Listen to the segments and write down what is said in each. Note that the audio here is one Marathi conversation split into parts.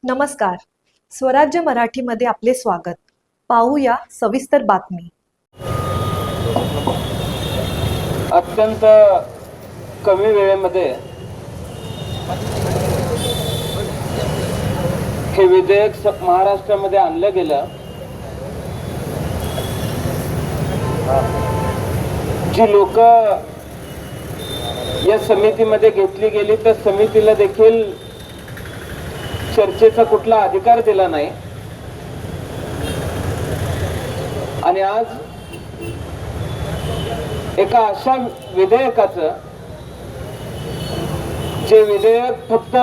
नमस्कार. स्वराज्य मराठीमध्ये आपले स्वागत. पाहूया सविस्तर बातमी. अत्यंत कमी वेळेमध्ये हे विधेयक महाराष्ट्रामध्ये आणलं गेलं. जी लोक या समितीमध्ये घेतली गेली त्या समितीला देखील चर्चेचा कुठला अधिकार दिला नाही. आणि आज एका अशा विधेयकाचं जे विधेयक फक्त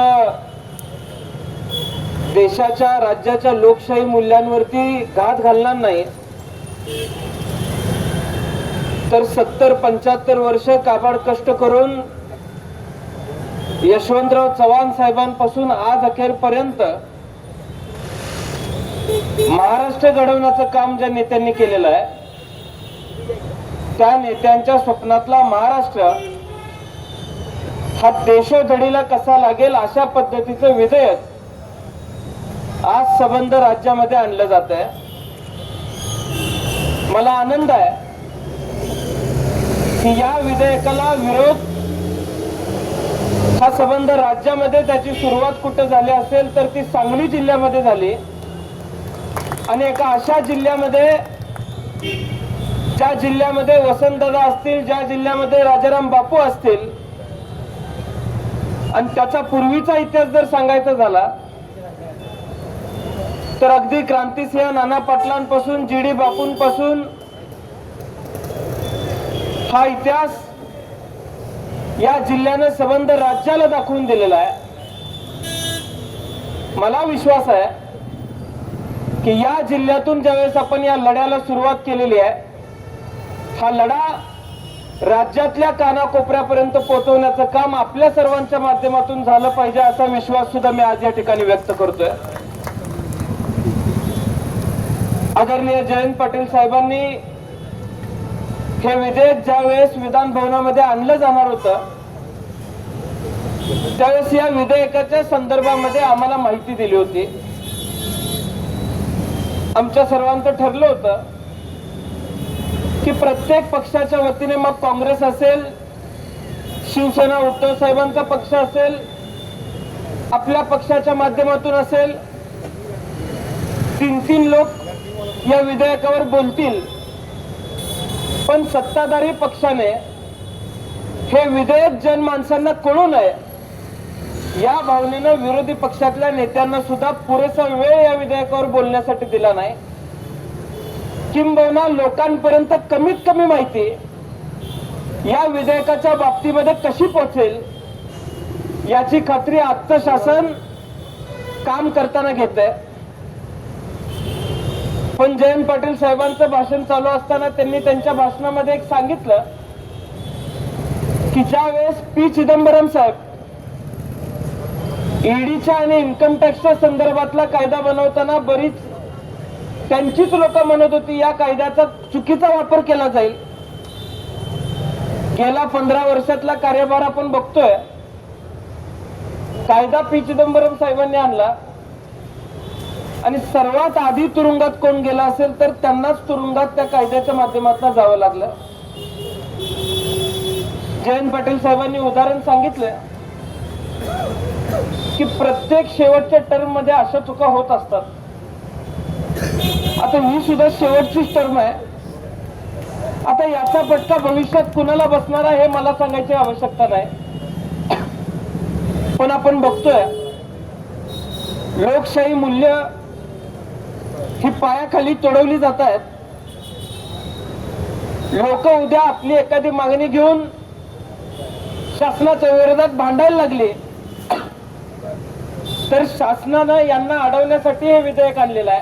देशाच्या राज्याच्या लोकशाही मूल्यांवरती घात घालणार नाही, तर 70-75 वर्ष काबाड कष्ट करून यशवंतराव चव्हाण साहेबांपासून आज अखेरपर्यंत महाराष्ट्र घडवण्याचं काम ज्या नेत्यांनी केलेलं आहे, त्या नेत्यांच्या स्वप्नातला महाराष्ट्र हा देशोधडीला कसा लागेल अशा पद्धतीचं विधेयक आज संबंध राज्यामध्ये आणलं जात आहे. मला आनंद आहे की या विधेयकाला विरोध हा संबंध राज्यामध्ये त्याची सुरुवात कुठे झाली असेल तर ती सांगली जिल्ह्यामध्ये झाली. आणि एका अशा जिल्ह्यामध्ये, ज्या जिल्ह्यामध्ये वसंतदादा असतील, ज्या जिल्ह्यामध्ये राजाराम बापू असतील, आणि त्याचा पूर्वीचा इतिहास जर सांगायचा झाला तर अगदी क्रांतिसिंह नाना पाटलांपासून जी डी बापूंपासून हा इतिहास या जिल्ह्याने संबंध राज्याला दाखवून दिलेला आहे. मला विश्वास आहे की या जिल्ह्यातून ज्यावेळेस आपण या लढ्याला सुरुवात केलेली आहे, हा लढा राज्यातल्या कानाकोपऱ्यापर्यंत पोहोचवण्याचं काम आपल्या सर्वांच्या माध्यमातून झालं पाहिजे असा विश्वास सुद्धा मी आज या ठिकाणी व्यक्त करतोय. आदरणीय जयंत पाटील साहेबांनी हे विधेयक ज्यावेळेस विधान भवनामध्ये आणलं जाणार होतं त्यावेळेस या विधेयकाच्या संदर्भामध्ये आम्हाला माहिती दिली होती. आमच्या सर्वांचं ठरलं होतं की प्रत्येक पक्षाच्या वतीने, मग काँग्रेस असेल, शिवसेना उद्धव साहेबांचा पक्ष असेल, आपल्या पक्षाच्या माध्यमातून असेल, 3 लोक या विधेयकावर बोलतील. पण सत्ताधारी पक्षाने हे विधेयक जनमानसांना कळू नये या भावनेनं विरोधी पक्षातल्या नेत्यांना सुद्धा पुरेसा वेळ या विधेयकावर बोलण्यासाठी दिला नाही. किंबहुना लोकांपर्यंत कमीत कमी माहिती या विधेयकाच्या बाबतीमध्ये कशी पोहोचेल याची खात्री आजचं शासन काम करताना घेतंय. पण जयंत पाटील साहेबांचं भाषण चालू असताना त्यांनी त्यांच्या भाषणामध्ये एक सांगितलं की ज्यावेळेस पी चिदंबरम साहेब ईडीच्या आणि इन्कम टॅक्सच्या संदर्भातला कायदा बनवताना बरीच त्यांचीच लोक म्हणत होती या कायद्याचा चुकीचा वापर केला जाईल. गेला 15 वर्षातला कार्यभार आपण बघतोय. कायदा पी चिदंबरम साहेबांनी आणला आणि सर्वात आधी तुरुंगात कोण गेला असेल तर त्यांनाच तुरुंगात त्या कायद्याच्या माध्यमातून जावं लागलं. जयंत पाटील साहेबांनी उदाहरण सांगितलं की प्रत्येक शेवटच्या टर्म मध्ये अशा चुका होत असतात. आता ही सुद्धा शेवटचीच टर्म आहे. आता याचा फटका भविष्यात कुणाला बसणार आहे हे मला सांगायची आवश्यकता नाही. पण आपण बघतोय लोकशाही मूल्य ही पायाखाली तोडवली जात आहेत. लोक उद्या आपली एखादी मागणी घेऊन शासनाच्या विरोधात भांडायला लागली तर शासनानं यांना अडवण्यासाठी हे विधेयक आणलेलं आहे.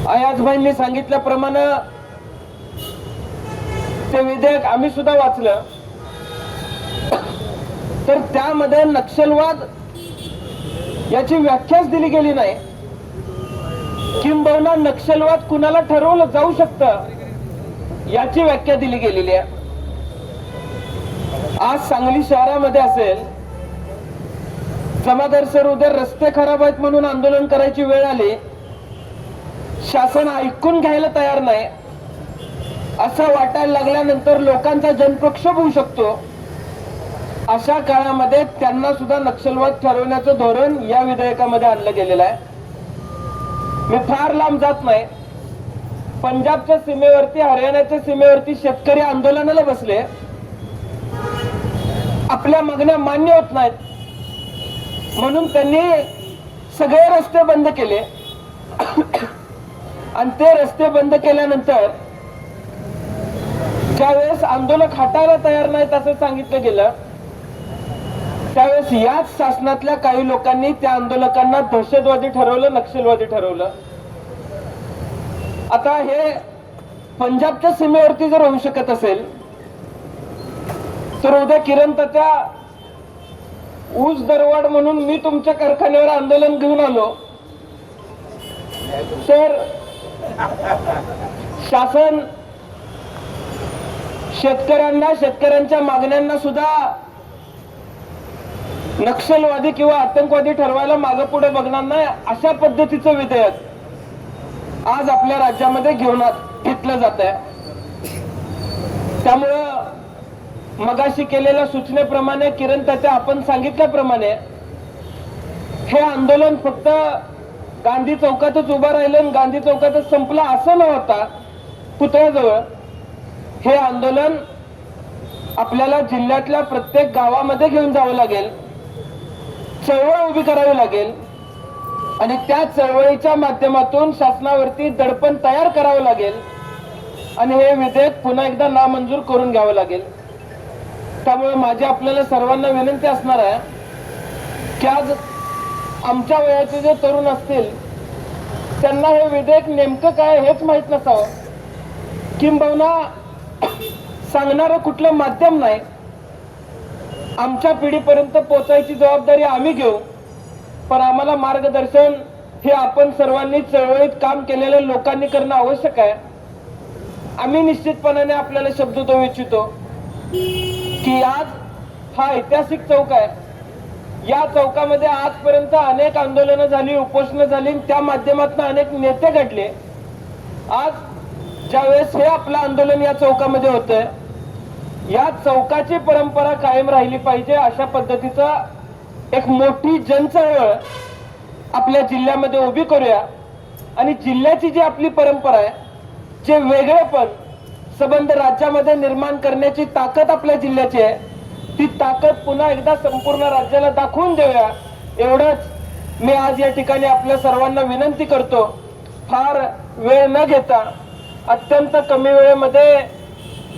अयाजभाईंनी सांगितल्याप्रमाणे ते विधेयक आम्ही सुद्धा वाचलं तर त्यामध्ये नक्षलवाद याची व्याख्याच दिली गेली नाही. किंबहुना नक्षलवाद कुणाला ठरवलं जाऊ शकतं याची व्याख्या दिली गेलेली आहे. आज सांगली शहरामध्ये असेल जमादार सर उद्या रस्ते खराब आहेत म्हणून आंदोलन करायची वेळ आली, शासन ऐकून घ्यायला तयार नाही असं वाटायला लागल्यानंतर लोकांचा जनप्रक्षोभ होऊ शकतो. अशा काळामध्ये त्यांना सुद्धा नक्षलवाद ठरवण्याचं धोरण या विधेयकामध्ये आणलं गेलेलं आहे. मी फार लांब जात नाही. पंजाबच्या सीमेवरती, हरियाणाच्या सीमेवरती शेतकरी आंदोलनाला बसले. आपल्या मागण्या मान्य होत नाहीत म्हणून त्यांनी सगळे रस्ते बंद केले आणि ते रस्ते बंद केल्यानंतर ज्यावेळेस आंदोलक हटायला तयार नाहीत असं सांगितलं गेलं, त्यावेळेस याच शासनातल्या काही लोकांनी त्या आंदोलकांना दहशतवादी ठरवलं, नक्षलवादी ठरवलं. आता हे पंजाबच्या सीमेवरती जर होऊ शकत असेल तर उद्या किरण तात्या ऊस दरवाढ म्हणून मी तुमच्या कारखान्यावर आंदोलन घेऊन आलो तर शासन शेतकऱ्यांच्या मागण्यांना सुद्धा नक्षलवादी किंवा आतंकवादी ठरवायला मागे पुढे बघणार नाही. अशा पद्धतीचं विधेयक आज आपल्या राज्यामध्ये घेतलं जात आहे. त्यामुळं मगाशी केलेल्या सूचनेप्रमाणे, किरण तात्या आपण सांगितल्याप्रमाणे, हे आंदोलन फक्त गांधी चौकातच उभं राहिलं आणि गांधी चौकातच संपलं असं न होता पुतळ्याजवळ हे आंदोलन आपल्याला जिल्ह्यातल्या प्रत्येक गावामध्ये घेऊन जावं लागेल, चळवळ उभी करावी लागेल आणि त्या चळवळीच्या माध्यमातून शासनावरती दडपण तयार करावं लागेल आणि हे विधेयक पुन्हा एकदा नामंजूर करून घ्यावं लागेल. त्यामुळे माझी आपल्याला सर्वांना विनंती असणार आहे की आज आमच्या वयाचे जे तरुण असतील त्यांना हे विधेयक नेमकं काय हेच माहित नसावं, किंबहुना सांगणारं कुठलं माध्यम नाही. आमच्या पिढीपर्यंत पोहोचायची जबाबदारी आम्ही घेऊ, पण आम्हाला मार्गदर्शन हे आपण सर्वांनी चळवळीत काम केलेल्या लोकांनी करणं आवश्यक आहे. आम्ही निश्चितपणाने आपल्याला शब्द देऊ इच्छितो की आज हा ऐतिहासिक चौक आहे. या चौकामध्ये आजपर्यंत अनेक आंदोलनं झाली, उपोषणं झाली, त्या माध्यमातून अनेक नेते घडले. आज ज्यावेळेस हे आपलं आंदोलन या चौकामध्ये होतंय, या चौकाची परंपरा कायम राहिली पाहिजे अशा पद्धतीचा एक मोठी जनचळवळ आपल्या जिल्ह्यामध्ये उभी करूया आणि जिल्ह्याची जी आपली परंपरा आहे, जे वेगळेपण संबंध राज्यामध्ये निर्माण करण्याची ताकद आपल्या जिल्ह्याची आहे, ती ताकद पुन्हा एकदा संपूर्ण राज्याला दाखवून देऊया. एवढंच मी आज या ठिकाणी आपल्या सर्वांना विनंती करतो. फार वेळ न घेता अत्यंत कमी वेळेमध्ये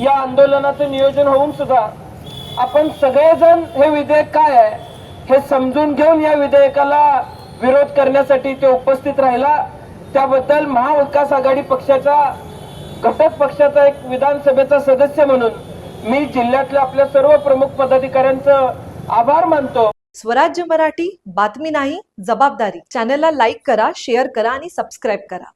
या आंदोलनाचं नियोजन होऊन सुद्धा आपण सगळेजण हे विधेयक काय आहे हे समजून घेऊन या विधेयकाला विरोध करण्यासाठी ते उपस्थित राहिला. त्याबद्दल महाविकास आघाडी पक्षाचा घटक पक्षाचा एक विधानसभेचा सदस्य म्हणून मी जिल्ह्यातल्या आपल्या सर्व प्रमुख पदाधिकाऱ्यांचं आभार मानतो. स्वराज्य मराठी, बातमी नाही जबाबदारी. चॅनलला लाईक करा, शेअर करा आणि सबस्क्राईब करा.